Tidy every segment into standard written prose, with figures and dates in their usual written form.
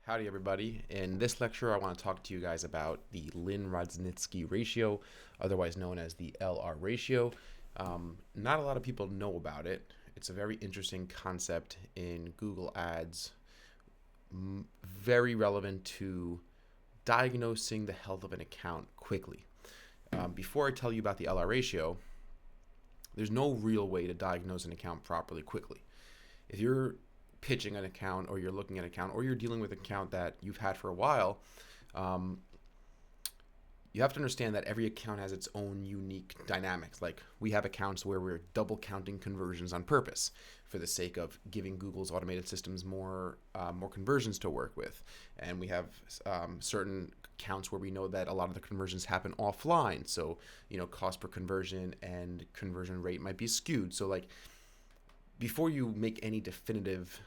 Howdy, everybody. In this lecture, I want to talk to you guys about the Lynn-Rodzynski ratio, otherwise known as the LR ratio. Not a lot of people know about it. It's a very interesting concept in Google Ads, very relevant to diagnosing the health of an account quickly. Before I tell you about the LR ratio, there's no real way to diagnose an account properly quickly. If you're pitching an account or you're looking at an account or you're dealing with an account that you've had for a while, um, you have to understand that every account has its own unique dynamics. Like we have accounts where we're double counting conversions on purpose for the sake of giving Google's automated systems more conversions to work with, and we have certain accounts where we know that a lot of the conversions happen offline. So cost per conversion and conversion rate might be skewed. So like before you make any definitive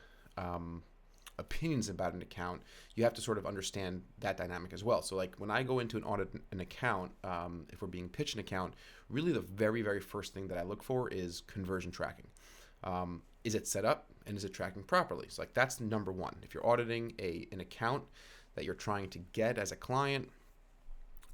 opinions about an account, you have to sort of understand that dynamic as well. So like when I go into an account, if we're being pitched an account, really the very, very first thing that I look for is conversion tracking. Is it set up and is it tracking properly? So like that's number one. If you're auditing an account that you're trying to get as a client,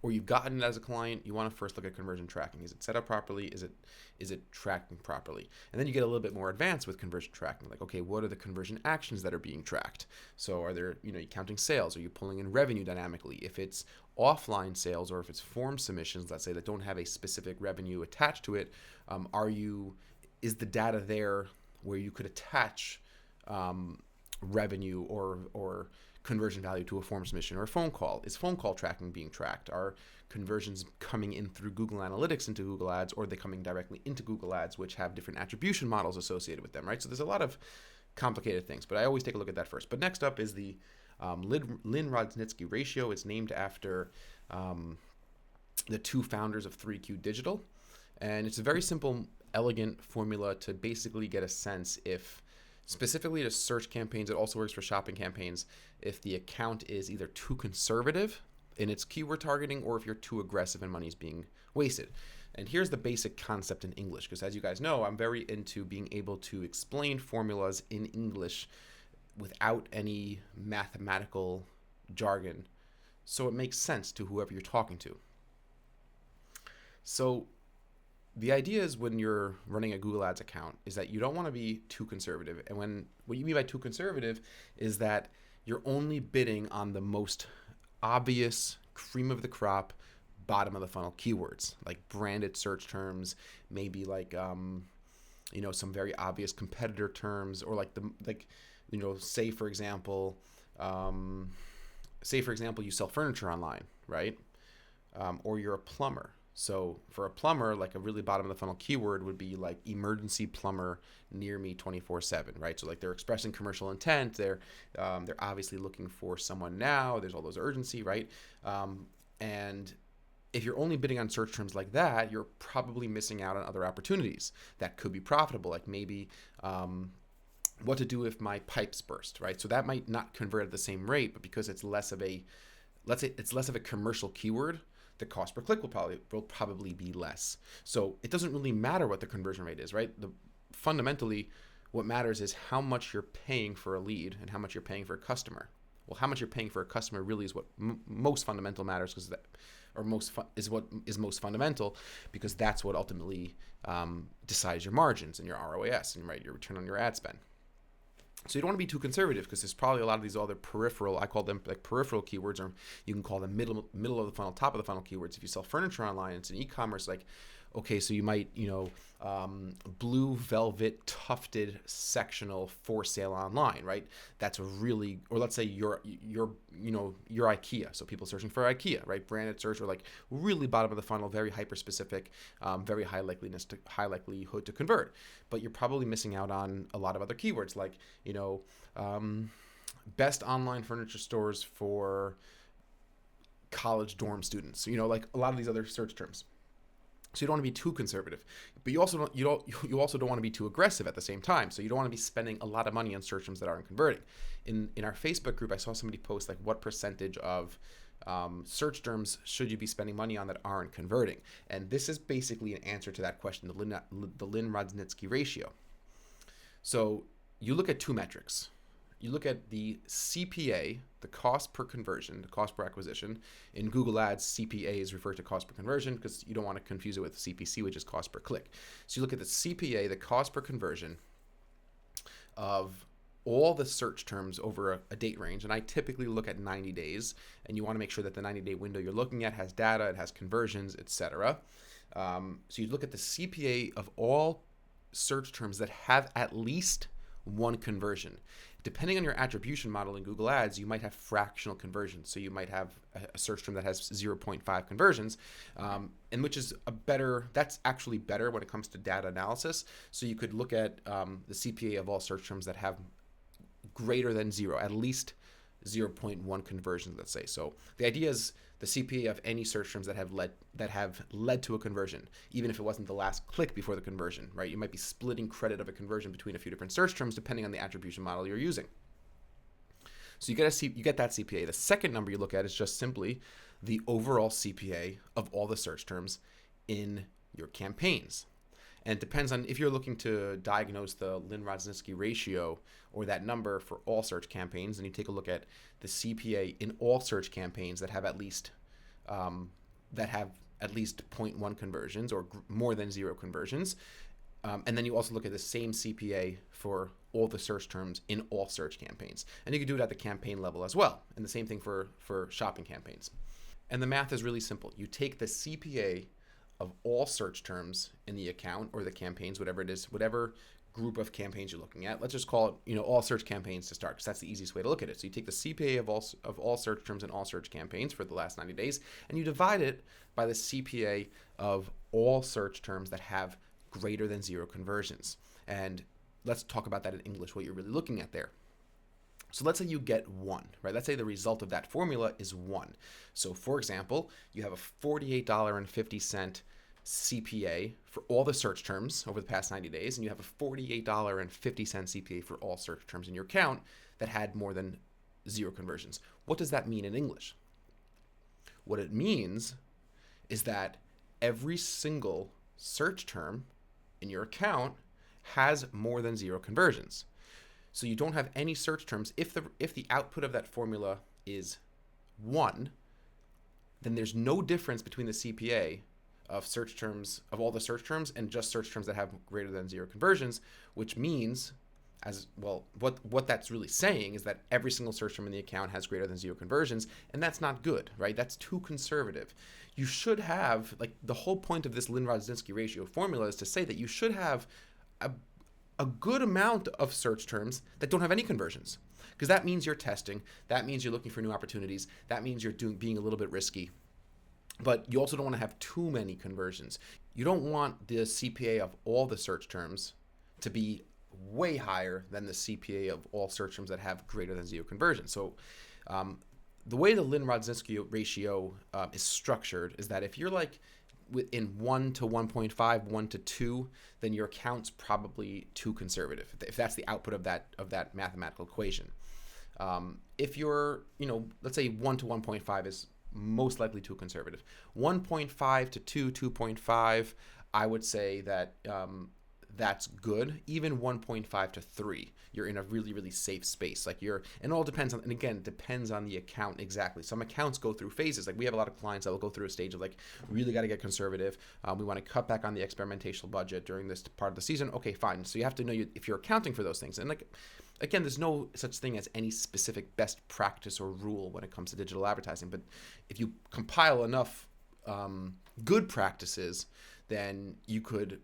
or you've gotten it as a client, you want to first look at conversion tracking. Is it set up properly? Is it tracking properly? And then you get a little bit more advanced with conversion tracking. Like, okay, what are the conversion actions that are being tracked? So are there, you counting sales? Are you pulling in revenue dynamically? If it's offline sales or if it's form submissions, let's say, that don't have a specific revenue attached to it, is the data there where you could attach revenue or conversion value to a form submission or a phone call? Is phone call tracking being tracked? Are conversions coming in through Google Analytics into Google Ads, or are they coming directly into Google Ads, which have different attribution models associated with them, right? So there's a lot of complicated things, but I always take a look at that first. But next up is the Lynn-Rodzynski ratio. It's named after the two founders of 3Q Digital, and it's a very simple, elegant formula to basically get a sense if, specifically to search campaigns, it also works for shopping campaigns, if the account is either too conservative in its keyword targeting or if you're too aggressive and money's being wasted. And here's the basic concept in English, because as you guys know, I'm very into being able to explain formulas in English without any mathematical jargon, so it makes sense to whoever you're talking to. So the idea is, when you're running a Google Ads account, is that you don't want to be too conservative. And what you mean by too conservative is that you're only bidding on the most obvious, cream of the crop, bottom of the funnel keywords, like branded search terms, maybe like some very obvious competitor terms, or say for example, you sell furniture online, right? Or you're a plumber. So for a plumber, like a really bottom of the funnel keyword would be like emergency plumber near me 24/7, right? So like they're expressing commercial intent. They're obviously looking for someone now. There's all those urgency, right? And if you're only bidding on search terms like that, you're probably missing out on other opportunities that could be profitable. Like maybe what to do if my pipes burst, right? So that might not convert at the same rate, but because it's less of a, let's say it's less of a commercial keyword, the cost per click will probably be less. So it doesn't really matter what the conversion rate is, right? Fundamentally, what matters is how much you're paying for a lead and how much you're paying for a customer. Well, how much you're paying for a customer really is what most fundamental matters, is what is most fundamental, because that's what ultimately decides your margins and your ROAS and, right, your return on your ad spend. So you don't want to be too conservative, because there's probably a lot of these other peripheral, I call them like peripheral keywords, or you can call them middle of the funnel, top of the funnel keywords. If you sell furniture online, it's an e-commerce, like, okay, so you might, blue velvet tufted sectional for sale online, right? That's a really, or let's say your IKEA. So people searching for IKEA, right? Branded search, or like really bottom of the funnel, very hyper specific, very high likelihood to convert. But you're probably missing out on a lot of other keywords, like, best online furniture stores for college dorm students. Like a lot of these other search terms. So you don't want to be too conservative, but you also don't want to be too aggressive at the same time. So you don't want to be spending a lot of money on search terms that aren't converting. In our Facebook group, I saw somebody post like, what percentage of search terms should you be spending money on that aren't converting? And this is basically an answer to that question, the Lynn-Rodzynski ratio. So you look at two metrics. you look at the CPA, the cost per conversion, the cost per acquisition. In Google Ads, CPA is referred to cost per conversion because you don't want to confuse it with CPC, which is cost per click. So you look at the CPA, the cost per conversion of all the search terms over a date range, and I typically look at 90 days, and you want to make sure that the 90-day window you're looking at has data, it has conversions, etc. So you look at the CPA of all search terms that have at least one conversion. Depending on your attribution model in Google Ads, you might have fractional conversions. So you might have a search term that has 0.5 conversions, and which is that's actually better when it comes to data analysis. So you could look at the CPA of all search terms that have greater than zero, at least 0.1 conversions, let's say. So the idea is the CPA of any search terms that have led to a conversion, even if it wasn't the last click before the conversion, right? You might be splitting credit of a conversion between a few different search terms depending on the attribution model you're using. So you get that CPA. The second number you look at is just simply the overall CPA of all the search terms in your campaigns. And it depends on if you're looking to diagnose the Lynn-Rodzinski ratio or that number for all search campaigns, and you take a look at the CPA in all search campaigns that have at least 0.1 conversions or more than zero conversions. And then you also look at the same CPA for all the search terms in all search campaigns. And you can do it at the campaign level as well. And the same thing for shopping campaigns. And the math is really simple. You take the CPA of all search terms in the account or the campaigns, whatever it is, whatever group of campaigns you're looking at. Let's just call it, all search campaigns to start, because that's the easiest way to look at it. So you take the CPA of all search terms in all search campaigns for the last 90 days, and you divide it by the CPA of all search terms that have greater than zero conversions. And let's talk about that in English, what you're really looking at there. So let's say you get 1, right? Let's say the result of that formula is 1. So for example, you have a $48.50 CPA for all the search terms over the past 90 days, and you have a $48.50 CPA for all search terms in your account that had more than zero conversions. What does that mean in English? What it means is that every single search term in your account has more than zero conversions. So you don't have any search terms. If the output of that formula is 1, then there's no difference between the CPA of search terms, of all the search terms, and just search terms that have greater than zero conversions, which means, as well, what that's really saying is that every single search term in the account has greater than zero conversions, and that's not good, right? That's too conservative. You should have, the whole point of this Lynn-Rodzinski ratio formula is to say that you should have a good amount of search terms that don't have any conversions, because that means you're testing, that means you're looking for new opportunities, that means you're being a little bit risky. But you also don't want to have too many conversions. You don't want the CPA of all the search terms to be way higher than the CPA of all search terms that have greater than zero conversions. So the way the Lynn-Rodzinski ratio is structured is that if you're in 1 to 1.5, 1 to 2, then your account's probably too conservative, if that's the output of that mathematical equation. If you're, let's say 1 to 1.5 is most likely too conservative. 1.5 to 2, 2.5, I would say that that's good. Even 1.5 to 3, you're in a really, really safe space. And it all depends on, and again, it depends on the account exactly. Some accounts go through phases. We have a lot of clients that will go through a stage of really got to get conservative. We want to cut back on the experimental budget during this part of the season. Okay, fine. So you have to know if you're accounting for those things. And again, there's no such thing as any specific best practice or rule when it comes to digital advertising. But if you compile enough good practices, then you could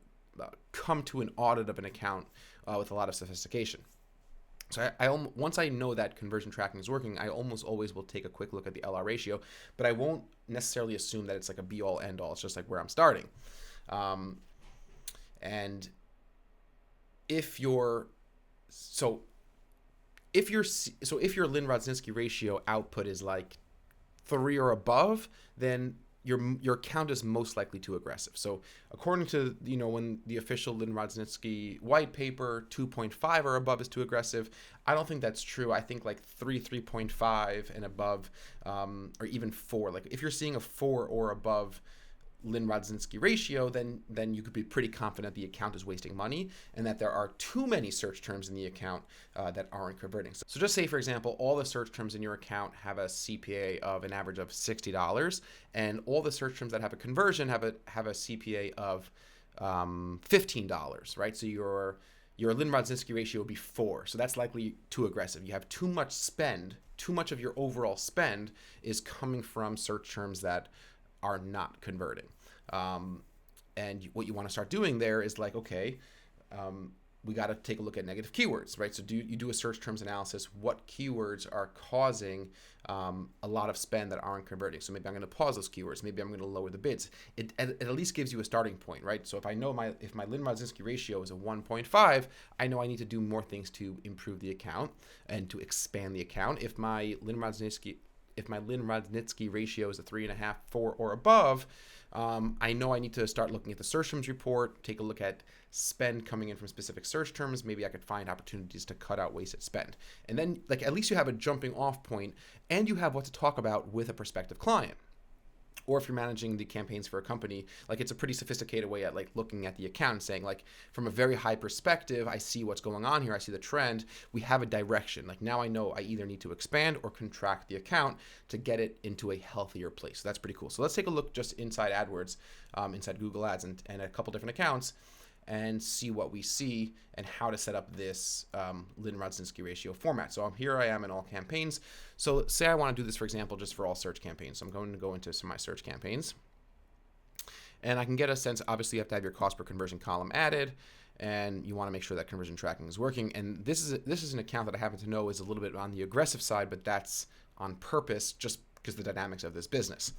come to an audit of an account with a lot of sophistication. So once I know that conversion tracking is working, I almost always will take a quick look at the LR ratio, but I won't necessarily assume that it's a be-all, end-all. It's just where I'm starting. And if your Lynn-Rodzinski ratio output is 3 or above, then your count is most likely too aggressive. So according to, when the official Lynn-Rodzinski white paper, 2.5 or above is too aggressive. I don't think that's true. I think 3, 3.5 and above, or even 4. If you're seeing a 4 or above Lynn-Rodzinski ratio, then you could be pretty confident the account is wasting money and that there are too many search terms in the account that aren't converting. So just say, for example, all the search terms in your account have a CPA of an average of $60, and all the search terms that have a conversion have a CPA of $15, right? So your Lynn-Rodzinski ratio would be 4. So that's likely too aggressive. You have too much spend. Too much of your overall spend is coming from search terms that are not converting. And what you want to start doing there is like, okay, we got to take a look at negative keywords, right? So you do a search terms analysis. What keywords are causing a lot of spend that aren't converting? So maybe I'm going to pause those keywords. Maybe I'm going to lower the bids. It at least gives you a starting point, right? So if I know if my Lynn-Rodzinski ratio is a 1.5, I know I need to do more things to improve the account and to expand the account. If my Lynn-Rodzinski ratio is a 3.5, 4, or above, I know I need to start looking at the search terms report, take a look at spend coming in from specific search terms. Maybe I could find opportunities to cut out wasted spend. And then like at least you have a jumping off point and you have what to talk about with a prospective client. Or if you're managing the campaigns for a company, like it's a pretty sophisticated way at like looking at the account and saying like from a very high perspective, I see what's going on here. I see the trend. We have a direction. Like now I know I either need to expand or contract the account to get it into a healthier place. So that's pretty cool. So let's take a look just inside AdWords, inside Google Ads and a couple different accounts and see what we see and how to set up this Lynn-Rodzinski ratio format. So here I am in all campaigns. So say I want to do this, for example, just for all search campaigns. So I'm going to go into some of my search campaigns. And I can get a sense, obviously you have to have your cost per conversion column added, and you want to make sure that conversion tracking is working. And this is an account that I happen to know is a little bit on the aggressive side, but that's on purpose just because of the dynamics of this business.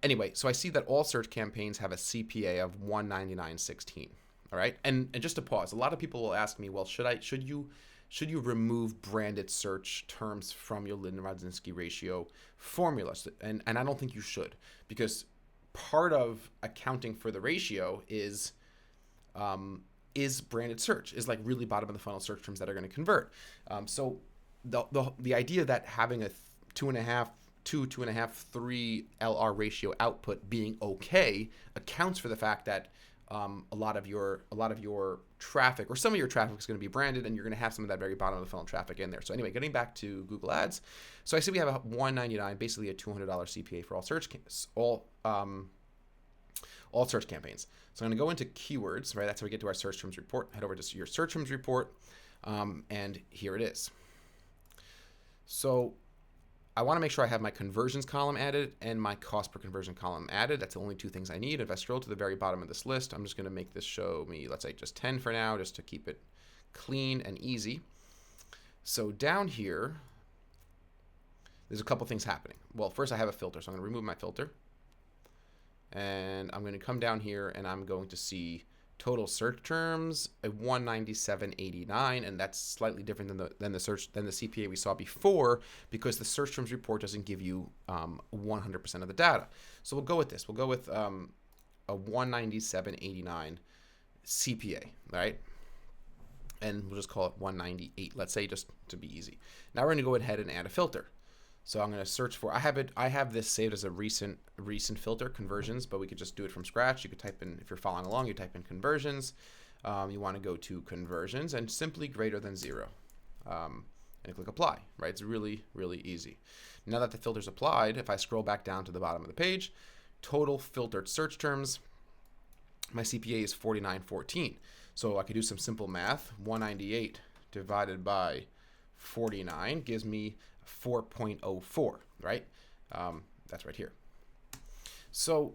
Anyway, so I see that all search campaigns have a CPA of 199.16. All right, and just to pause, a lot of people will ask me, well, should you remove branded search terms from your Lynn-Rodzinski ratio formula? And I don't think you should, because part of accounting for the ratio is branded search, is like really bottom of the funnel search terms that are going to convert. So the idea that having a 2.5, 3 LR ratio output being okay accounts for the fact that a lot of your traffic, or some of your traffic, is going to be branded, and you're going to have some of that very bottom of the funnel traffic in there. So anyway, getting back to Google Ads, so I see we have a 199, basically a $200 CPA for all search campaigns. So I'm going to go into keywords, right? That's how we get to our search terms report. Head over to your search terms report, and here it is. So I want to make sure I have my conversions column added and my cost per conversion column added. That's the only two things I need. If I scroll to the very bottom of this list, I'm just going to make this show me, let's say just 10 for now, just to keep it clean and easy. So down here, there's a couple things happening. Well, first I have a filter, so I'm going to remove my filter. And I'm going to come down here and I'm going to see total search terms, a 197.89, and that's slightly different than the CPA we saw before, because the search terms report doesn't give you 100% of the data. So we'll go with this. We'll go with a 197.89 CPA, right? And we'll just call it 198, let's say, just to be easy. Now we're going to go ahead and add a filter. So I'm going to search for, I have this saved as a recent filter, conversions, but we could just do it from scratch. You could type in, if you're following along, you type in conversions. You want to go to conversions and simply greater than 0. And click apply, right? It's really, really easy. Now that the filter's applied, if I scroll back down to the bottom of the page, total filtered search terms, my CPA is 49.14. So I could do some simple math. 198 divided by 49 gives me 4.04, right? That's right here. So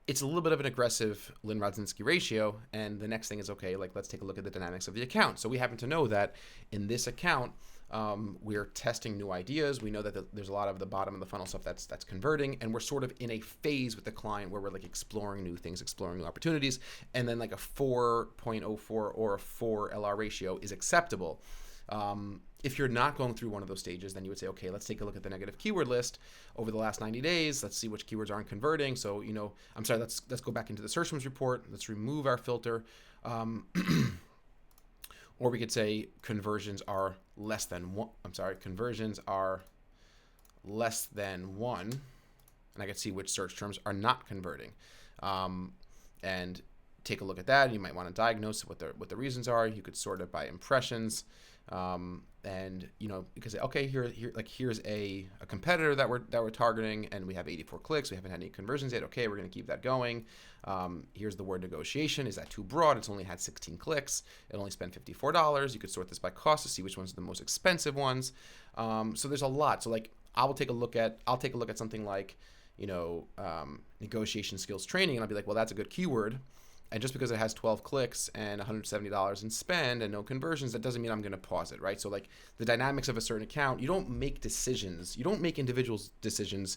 it's a little bit of an aggressive Lynn-Rodzinski ratio, and the next thing is, okay, like let's take a look at the dynamics of the account. So we happen to know that in this account, we're testing new ideas. We know that there's a lot of the bottom of the funnel stuff that's converting, and we're sort of in a phase with the client where we're like exploring new things, exploring new opportunities, and then like a 4.04 or a 4 LR ratio is acceptable. If you're not going through one of those stages, then you would say, okay, let's take a look at the negative keyword list over the last 90 days. Let's see which keywords aren't converting. So, let's go back into the search terms report. Let's remove our filter. Or we could say conversions are less than 1. Conversions are less than 1. and I can see which search terms are not converting. And take a look at that. You might want to diagnose what the reasons are. You could sort it by impressions, and because okay, here's a competitor that we're targeting, and we have 84 clicks. We haven't had any conversions yet. Okay, we're going to keep that going. Here's the word negotiation. Is that too broad? It's only had 16 clicks. It only spent $54. You could sort this by cost to see which ones are the most expensive ones. So there's a lot. So like I'll take a look at something like negotiation skills training, and I'll be like, well, that's a good keyword. And just because it has 12 clicks and $170 in spend and no conversions, that doesn't mean I'm going to pause it, right? So like the dynamics of a certain account, you don't make decisions. You don't make individual decisions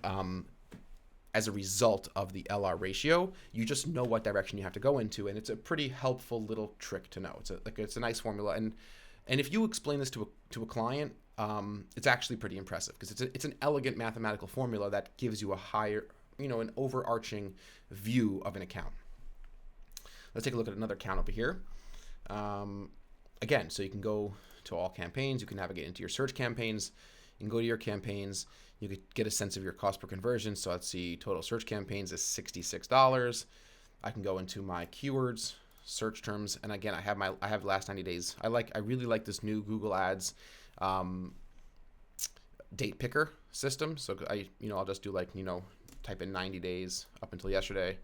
as a result of the LR ratio. You just know what direction you have to go into, and it's a pretty helpful little trick to know. It's a nice formula, and if you explain this to a client, it's actually pretty impressive because it's an elegant mathematical formula that gives you a higher, an overarching view of an account. Let's take a look at another account over here. Again, so you can go to all campaigns. You can navigate into your search campaigns. You can go to your campaigns. You could get a sense of your cost per conversion. So let's see, total search campaigns is $66. I can go into my keywords, search terms, and again, I have the last 90 days. I really like this new Google Ads date picker system. So I'll just do type in 90 days up until yesterday,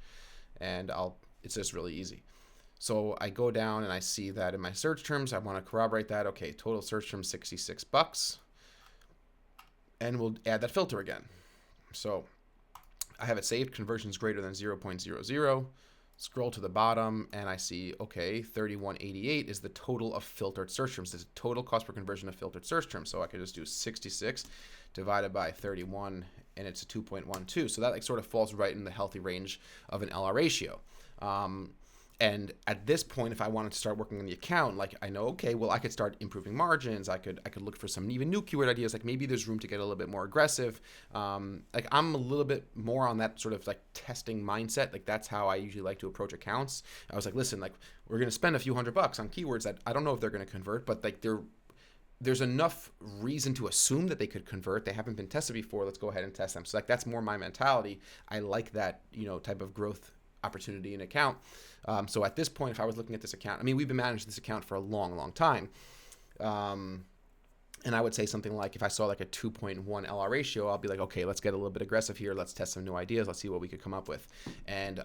and it's just really easy. So I go down and I see that in my search terms, I want to corroborate that. Okay, total search terms $66, and we'll add that filter again. So I have it saved, conversions greater than 0.00. Scroll to the bottom and I see, okay, 3188 is the total of filtered search terms. This is total cost per conversion of filtered search terms. So I could just do 66 divided by 31, and it's a 2.12. So that sort of falls right in the healthy range of an LR ratio. And at this point, if I wanted to start working on the account, I know, okay, well, I could start improving margins. I could look for some even new keyword ideas. Maybe there's room to get a little bit more aggressive. I'm a little bit more on that sort of testing mindset. That's how I usually like to approach accounts. I was like, listen, we're going to spend a few $100 on keywords that I don't know if they're going to convert, but there's enough reason to assume that they could convert. They haven't been tested before. Let's go ahead and test them. So that's more my mentality. I like that, type of growth opportunity in account. So at this point, if I was looking at this account, we've been managing this account for a long, long time. And I would say something like, if I saw a 2.1 LR ratio, I'll be like, okay, let's get a little bit aggressive here. Let's test some new ideas. Let's see what we could come up with. And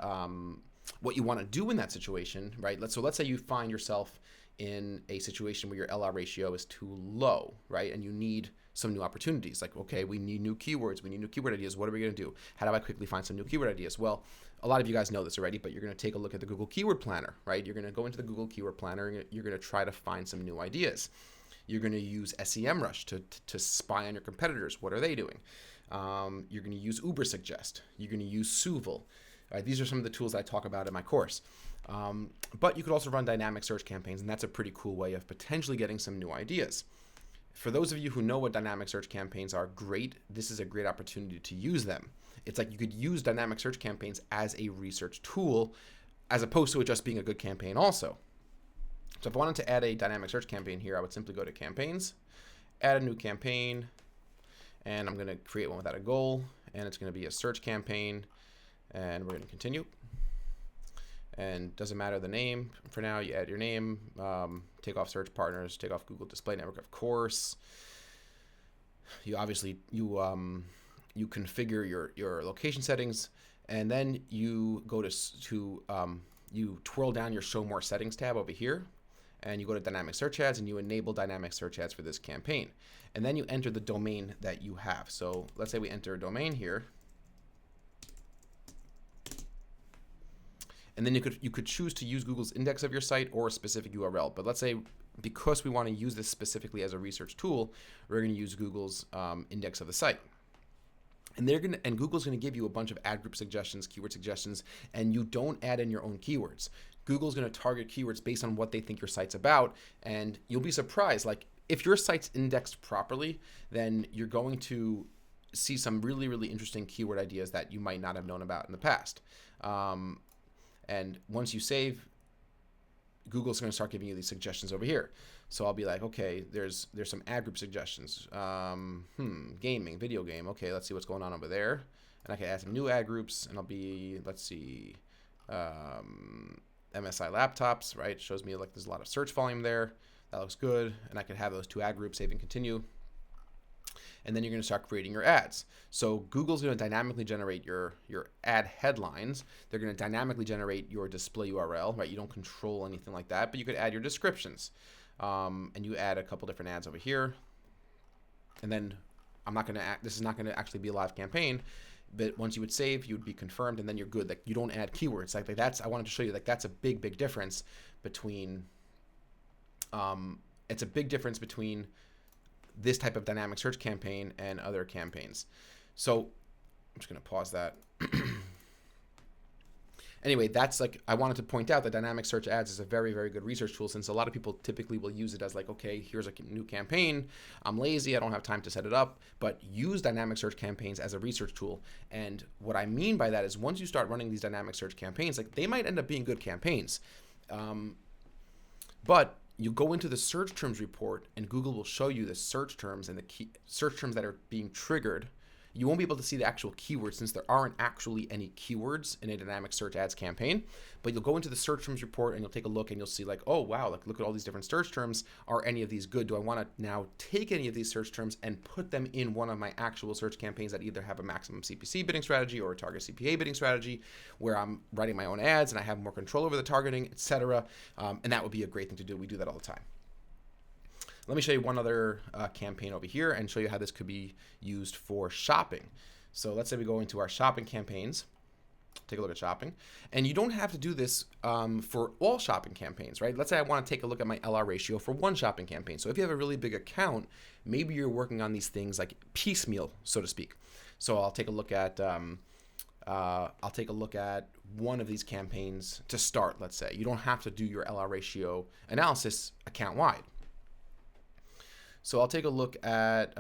what you want to do in that situation, right? Let's say you find yourself in a situation where your LR ratio is too low, right? And you need some new opportunities. Okay, we need new keywords. We need new keyword ideas. What are we going to do? How do I quickly find some new keyword ideas? Well, a lot of you guys know this already, but you're going to take a look at the Google Keyword Planner, right? You're going to go into the Google Keyword Planner and you're going to try to find some new ideas. You're going to use SEMrush to spy on your competitors. What are they doing? You're going to use Ubersuggest. You're going to use Suvl. Right, these are some of the tools that I talk about in my course. But you could also run dynamic search campaigns, and that's a pretty cool way of potentially getting some new ideas. For those of you who know what dynamic search campaigns are, great. This is a great opportunity to use them. It's you could use dynamic search campaigns as a research tool, as opposed to it just being a good campaign also. So if I wanted to add a dynamic search campaign here, I would simply go to campaigns, add a new campaign, and I'm going to create one without a goal, and it's going to be a search campaign, and we're going to continue. And doesn't matter the name for now. You add your name, take off search partners, take off Google Display Network, of course. You obviously you configure your location settings, and then you go to you twirl down your Show More Settings tab over here, and you go to Dynamic Search Ads, and you enable Dynamic Search Ads for this campaign, and then you enter the domain that you have. So let's say we enter a domain here. And then you could choose to use Google's index of your site or a specific URL. But let's say because we want to use this specifically as a research tool, we're going to use Google's index of the site. And Google's going to give you a bunch of ad group suggestions, keyword suggestions, and you don't add in your own keywords. Google's going to target keywords based on what they think your site's about, and you'll be surprised. If your site's indexed properly, then you're going to see some really, really interesting keyword ideas that you might not have known about in the past. And once you save, Google's going to start giving you these suggestions over here. So I'll be like, okay, there's some ad group suggestions. Gaming, video game. Okay, let's see what's going on over there. And I can add some new ad groups, and I'll be, let's see, MSI laptops, right? Shows me like there's a lot of search volume there. That looks good. And I can have those two ad groups, save and continue. And then you're going to start creating your ads. So Google's going to dynamically generate your ad headlines. They're going to dynamically generate your display URL, right? You don't control anything like that, but you could add your descriptions. And you add a couple different ads over here. And then this is not going to actually be a live campaign, but once you would save, you would be confirmed, and then you're good. Like, you don't add keywords. Like that's, I wanted to show you, like, that's a big difference between, it's a big difference between this type of dynamic search campaign and other campaigns. So I'm just going to pause that. Anyway, that's like, I wanted to point out that dynamic search ads is a very good research tool, since a lot of people typically will use it as like, okay, here's a new campaign. I'm lazy. I don't have time to set it up, but use dynamic search campaigns as a research tool. And what I mean by that is, once you start running these dynamic search campaigns, like, they might end up being good campaigns. But you go into the search terms report, and Google will show you the search terms and the key search terms that are being triggered. You won't be able to see the actual keywords, since there aren't actually any keywords in a dynamic search ads campaign. But you'll go into the search terms report, and you'll take a look, and you'll see like, oh wow, like, look at all these different search terms. Are any of these good? Do I want to now take any of these search terms and put them in one of my actual search campaigns that either have a maximum CPC bidding strategy or a target CPA bidding strategy, where I'm writing my own ads and I have more control over the targeting, etc. And that would be a great thing to do. We do that all the time. Let me show you one other campaign over here and show you how this could be used for shopping. So let's say we go into our shopping campaigns, take a look at shopping, and you don't have to do this for all shopping campaigns, right? Let's say I want to take a look at my LR ratio for one shopping campaign. So if you have a really big account, maybe you're working on these things like piecemeal, so to speak. So I'll take a look at one of these campaigns to start. Let's say you don't have to do your LR ratio analysis account wide. So I'll take a look at,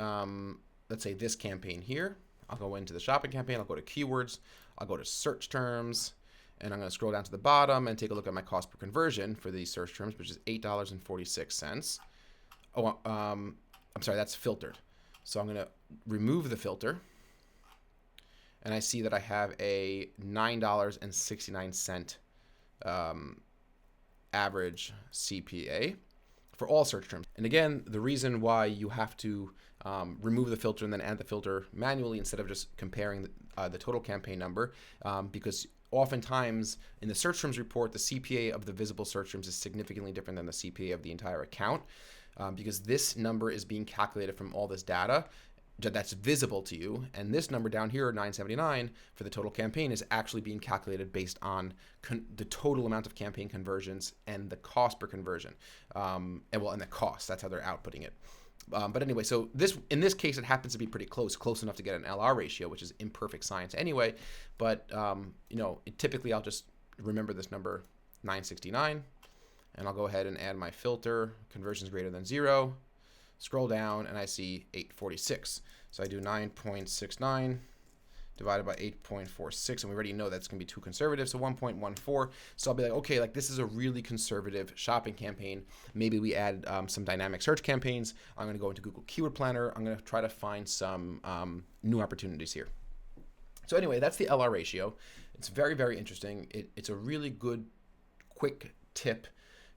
let's say, this campaign here. I'll go into the shopping campaign. I'll go to keywords. I'll go to search terms. And I'm going to scroll down to the bottom and take a look at my cost per conversion for these search terms, which is $8.46. Oh, I'm sorry, that's filtered. So I'm going to remove the filter. And I see that I have a $9.69 average CPA for all search terms. And again, the reason why you have to remove the filter and then add the filter manually instead of just comparing the total campaign number, because oftentimes in the search terms report, the CPA of the visible search terms is significantly different than the CPA of the entire account, because this number is being calculated from all this data that's visible to you, and this number down here, 979 for the total campaign, is actually being calculated based on the total amount of campaign conversions and the cost per conversion, and the cost. That's how they're outputting it. But anyway, so in this case, it happens to be pretty close enough to get an LR ratio, which is imperfect science anyway. But typically I'll just remember this number 969, and I'll go ahead and add my filter, conversions greater than 0. Scroll down and I see 846. So I do 9.69 divided by 8.46, and we already know that's going to be too conservative, so 1.14. So I'll be like, okay, like, this is a really conservative shopping campaign. Maybe we add some dynamic search campaigns. I'm going to go into Google Keyword Planner. I'm going to try to find some new opportunities here. So anyway, that's the LR ratio. It's very interesting. It's a really good, quick tip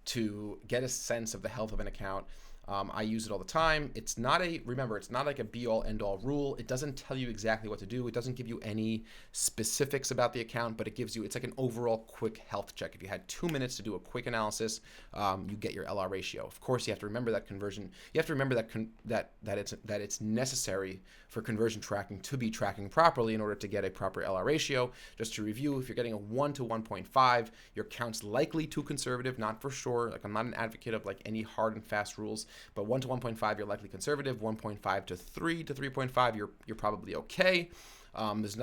to get a sense of the health of an account. I use it all the time. It's not like a be-all, end-all rule. It doesn't tell you exactly what to do. It doesn't give you any specifics about the account, but it's like an overall quick health check. If you had 2 minutes to do a quick analysis, you get your LR ratio. Of course, you have to remember that conversion. You have to remember that it's necessary for conversion tracking to be tracking properly in order to get a proper LR ratio. Just to review, if you're getting a 1 to 1.5, your account's likely too conservative, not for sure. Like, I'm not an advocate of like any hard and fast rules. But 1 to 1.5, you're likely conservative. 1.5 to 3 to 3.5, you're probably okay. There's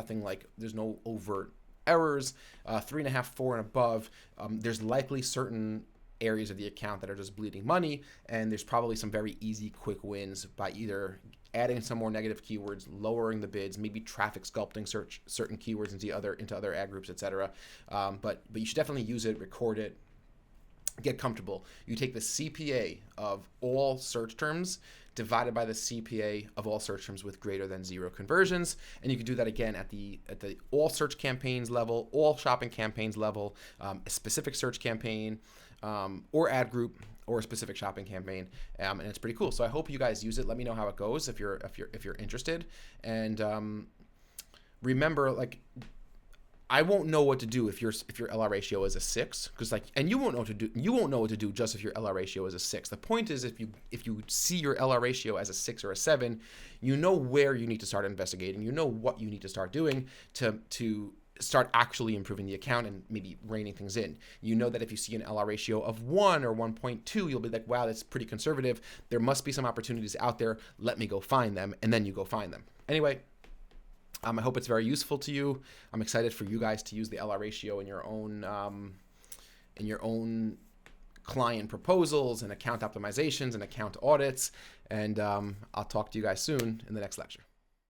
no overt errors. 3.5, 4, and above, there's likely certain areas of the account that are just bleeding money, and there's probably some very easy, quick wins by either adding some more negative keywords, lowering the bids, maybe traffic sculpting certain keywords into other ad groups, etc. But you should definitely use it, record it. Get comfortable. You take the CPA of all search terms divided by the CPA of all search terms with greater than 0 conversions. And you can do that again at the all search campaigns level, all shopping campaigns level, a specific search campaign, or ad group, or a specific shopping campaign, and it's pretty cool. So I hope you guys use it. Let me know how it goes if you're interested. And remember, like, I won't know what to do if your LR ratio is a 6, because and you won't know what to do just if your LR ratio is a 6. The point is, if you see your LR ratio as a 6 or a 7, you know where you need to start investigating. You know what you need to start doing to start actually improving the account and maybe reining things in. You know that if you see an LR ratio of 1 or 1.2, you'll be like, wow, that's pretty conservative. There must be some opportunities out there. Let me go find them. And then you go find them. Anyway, I hope it's very useful to you. I'm excited for you guys to use the LR ratio in your own client proposals and account optimizations and account audits. And I'll talk to you guys soon in the next lecture.